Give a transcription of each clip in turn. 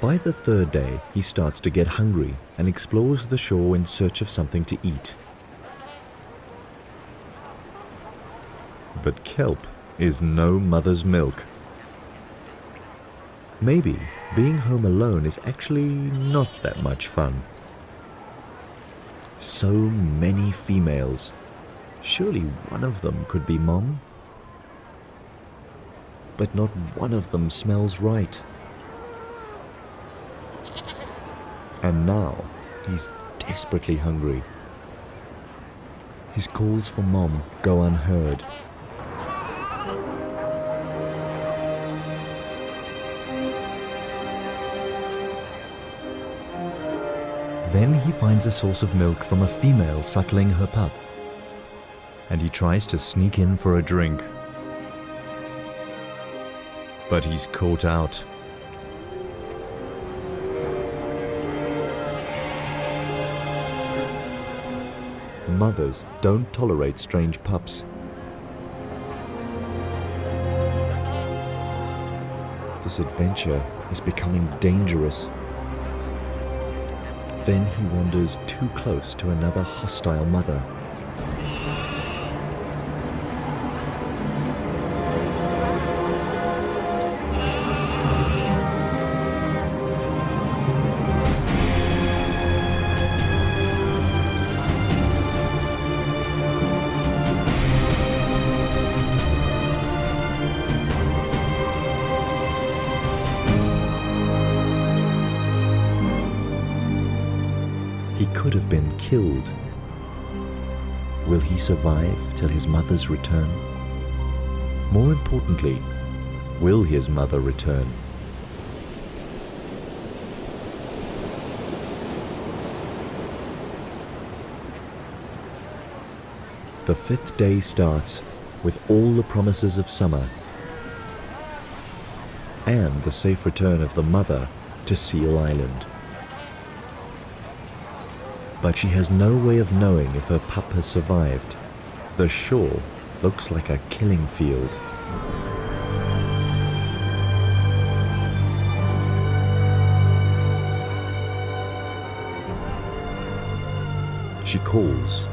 By the third day, he starts to get hungry and explores the shore in search of something to eat. But kelp is no mother's milk. Maybe being home alone is actually not that much fun. So many females. Surely one of them could be Mom. But not one of them smells right. And now he's desperately hungry. His calls for Mom go unheard. Then he finds a source of milk from a female suckling her pup, and he tries to sneak in for a drink. But he's caught out. Mothers don't tolerate strange pups. This adventure is becoming dangerous. Then he wanders too close to another hostile mother. He could have been killed. Will he survive till his mother's return? More importantly, will his mother return? The fifth day starts with all the promises of summer and the safe return of the mother to Seal Island. But she has no way of knowing if her pup has survived. The shore looks like a killing field. She calls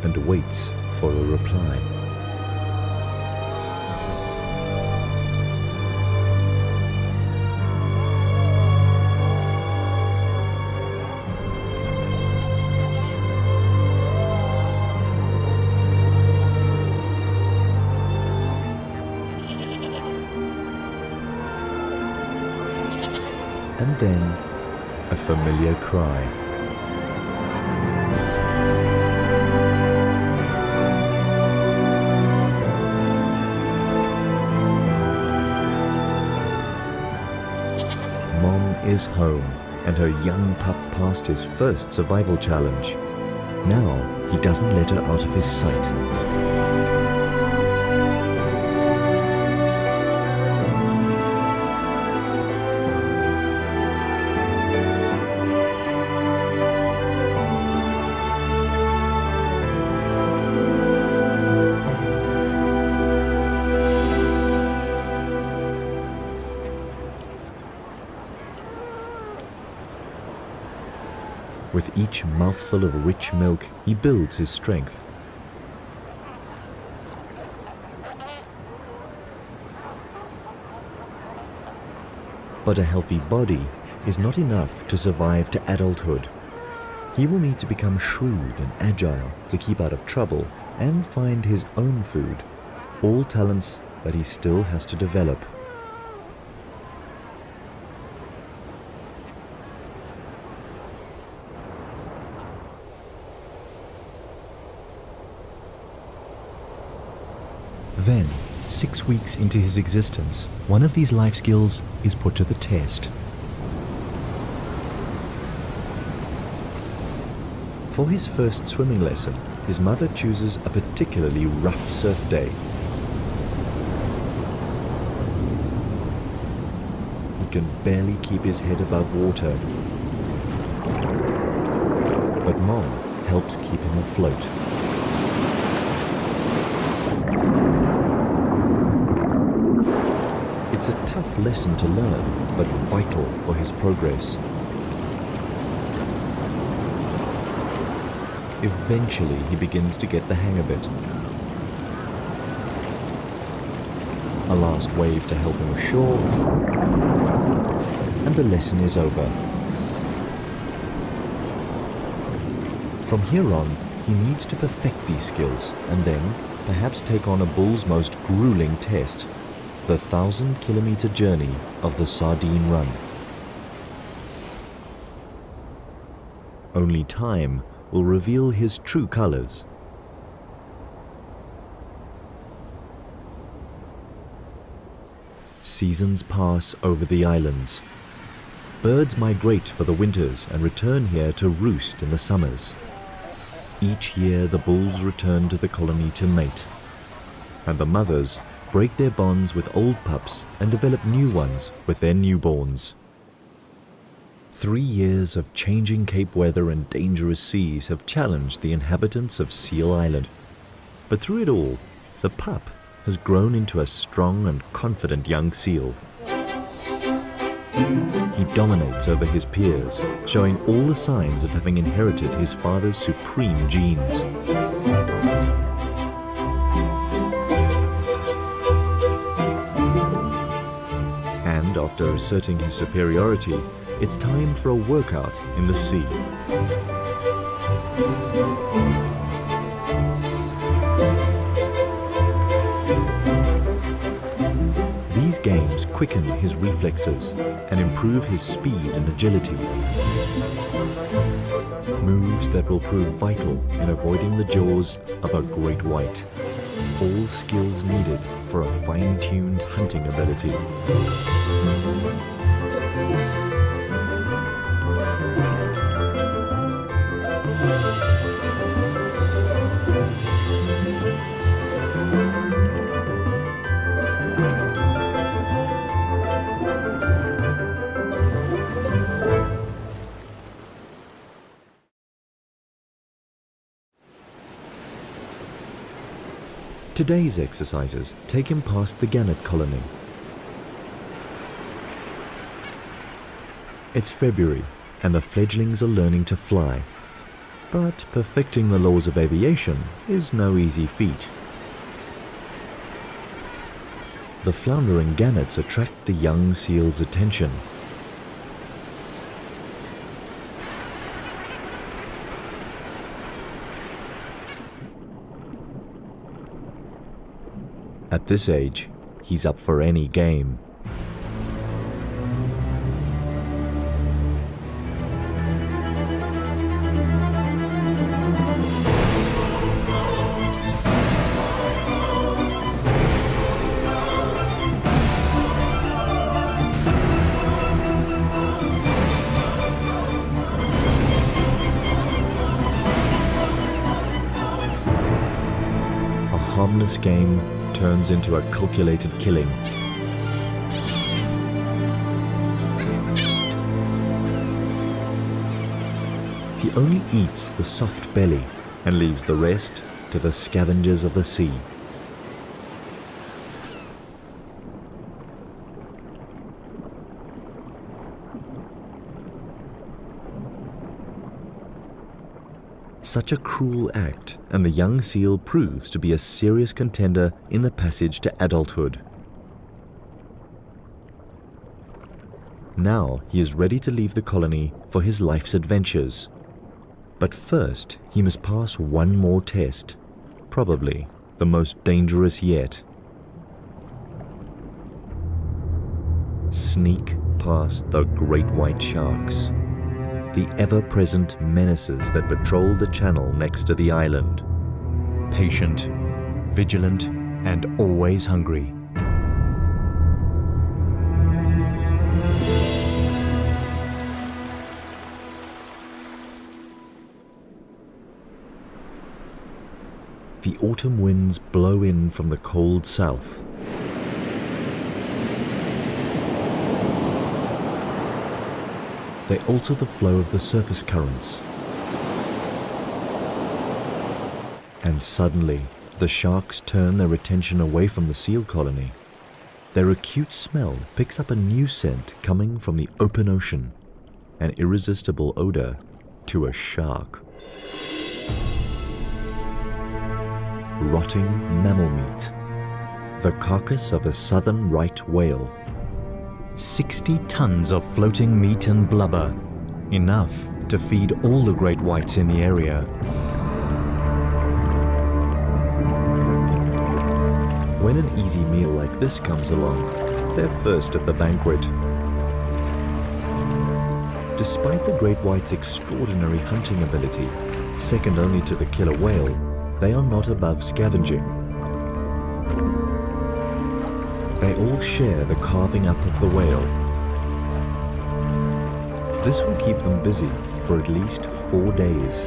and waits for a reply. And then a familiar cry. Mom is home, and her young pup passed his first survival challenge. Now he doesn't let her out of his sight. With each mouthful of rich milk, he builds his strength. But a healthy body is not enough to survive to adulthood. He will need to become shrewd and agile to keep out of trouble and find his own food, all talents that he still has to develop. Then, 6 weeks into his existence, one of these life skills is put to the test. For his first swimming lesson, his mother chooses a particularly rough surf day. He can barely keep his head above water, but Mom helps keep him afloat. It's a tough lesson to learn, but vital for his progress. Eventually, he begins to get the hang of it. A last wave to help him ashore, and the lesson is over. From here on, he needs to perfect these skills and then perhaps take on a bull's most grueling test, the 1,000-kilometer journey of the Sardine Run. Only time will reveal his true colors. Seasons pass over the islands. Birds migrate for the winters and return here to roost in the summers. Each year the bulls return to the colony to mate, and the mothers break their bonds with old pups and develop new ones with their newborns. 3 years of changing Cape weather and dangerous seas have challenged the inhabitants of Seal Island. But through it all, the pup has grown into a strong and confident young seal. He dominates over his peers, showing all the signs of having inherited his father's supreme genes. And after asserting his superiority, it's time for a workout in the sea. These games quicken his reflexes and improve his speed and agility. Moves that will prove vital in avoiding the jaws of a great white. All skills needed for a fine-tuned hunting ability. Today's exercises take him past the gannet colony. It's February, and the fledglings are learning to fly. But perfecting the laws of aviation is no easy feat. The floundering gannets attract the young seal's attention. At this age, he's up for any game. A harmless game turns into a calculated killing. He only eats the soft belly and leaves the rest to the scavengers of the sea. Such a cruel act, and the young seal proves to be a serious contender in the passage to adulthood. Now he is ready to leave the colony for his life's adventures. But first, he must pass one more test, probably the most dangerous yet. Sneak past the great white sharks, the ever-present menaces that patrol the channel next to the island. Patient, vigilant, and always hungry. The autumn winds blow in from the cold south. They alter the flow of the surface currents. And suddenly, the sharks turn their attention away from the seal colony. Their acute smell picks up a new scent coming from the open ocean, an irresistible odor to a shark. Rotting mammal meat, the carcass of a southern right whale. 60 tons of floating meat and blubber, enough to feed all the great whites in the area. When an easy meal like this comes along, they're first at the banquet. Despite the great white's extraordinary hunting ability, second only to the killer whale, they are not above scavenging. They all share the carving up of the whale. This will keep them busy for at least 4 days.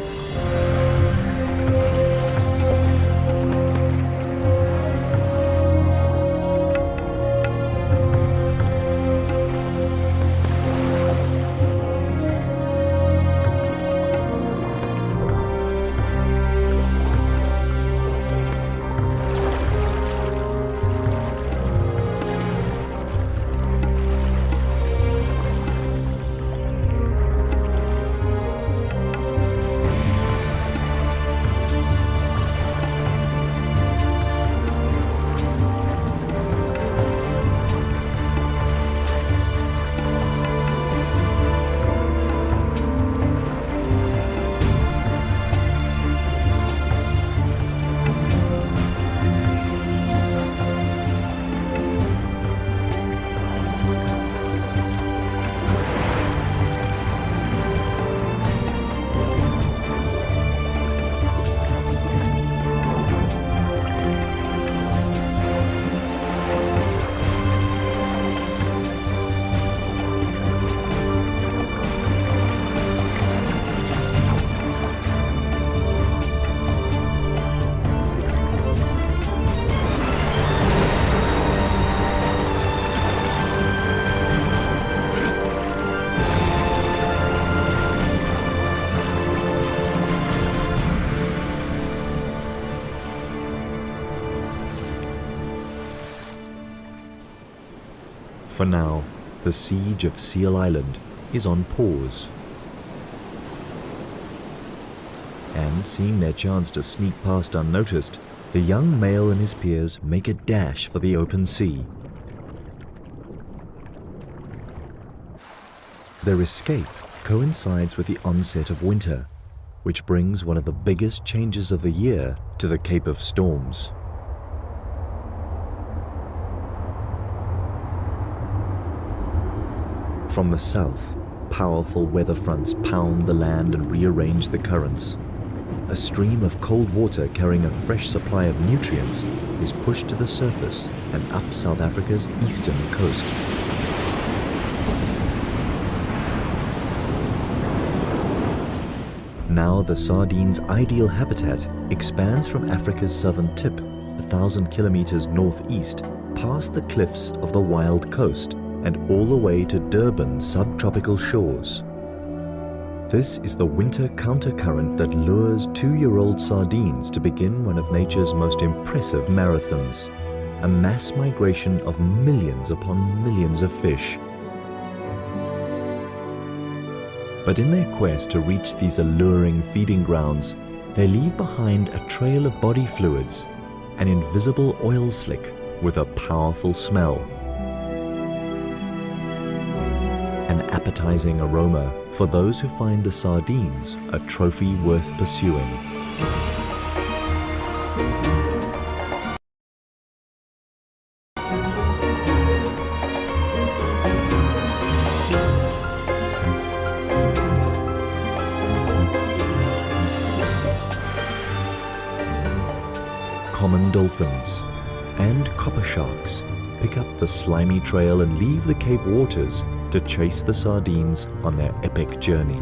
For now, the siege of Seal Island is on pause. And seeing their chance to sneak past unnoticed, the young male and his peers make a dash for the open sea. Their escape coincides with the onset of winter, which brings one of the biggest changes of the year to the Cape of Storms. From the south, powerful weather fronts pound the land and rearrange the currents. A stream of cold water carrying a fresh supply of nutrients is pushed to the surface and up South Africa's eastern coast. Now the sardine's ideal habitat expands from Africa's southern tip, 1,000 kilometers northeast, past the cliffs of the wild coast, and all the way to Durban's subtropical shores. This is the winter countercurrent that lures 2-year-old sardines to begin one of nature's most impressive marathons, a mass migration of millions upon millions of fish. But in their quest to reach these alluring feeding grounds, they leave behind a trail of body fluids, an invisible oil slick with a powerful smell. An appetizing aroma for those who find the sardines a trophy worth pursuing. Common dolphins and copper sharks pick up the slimy trail and leave the Cape waters to chase the sardines on their epic journey.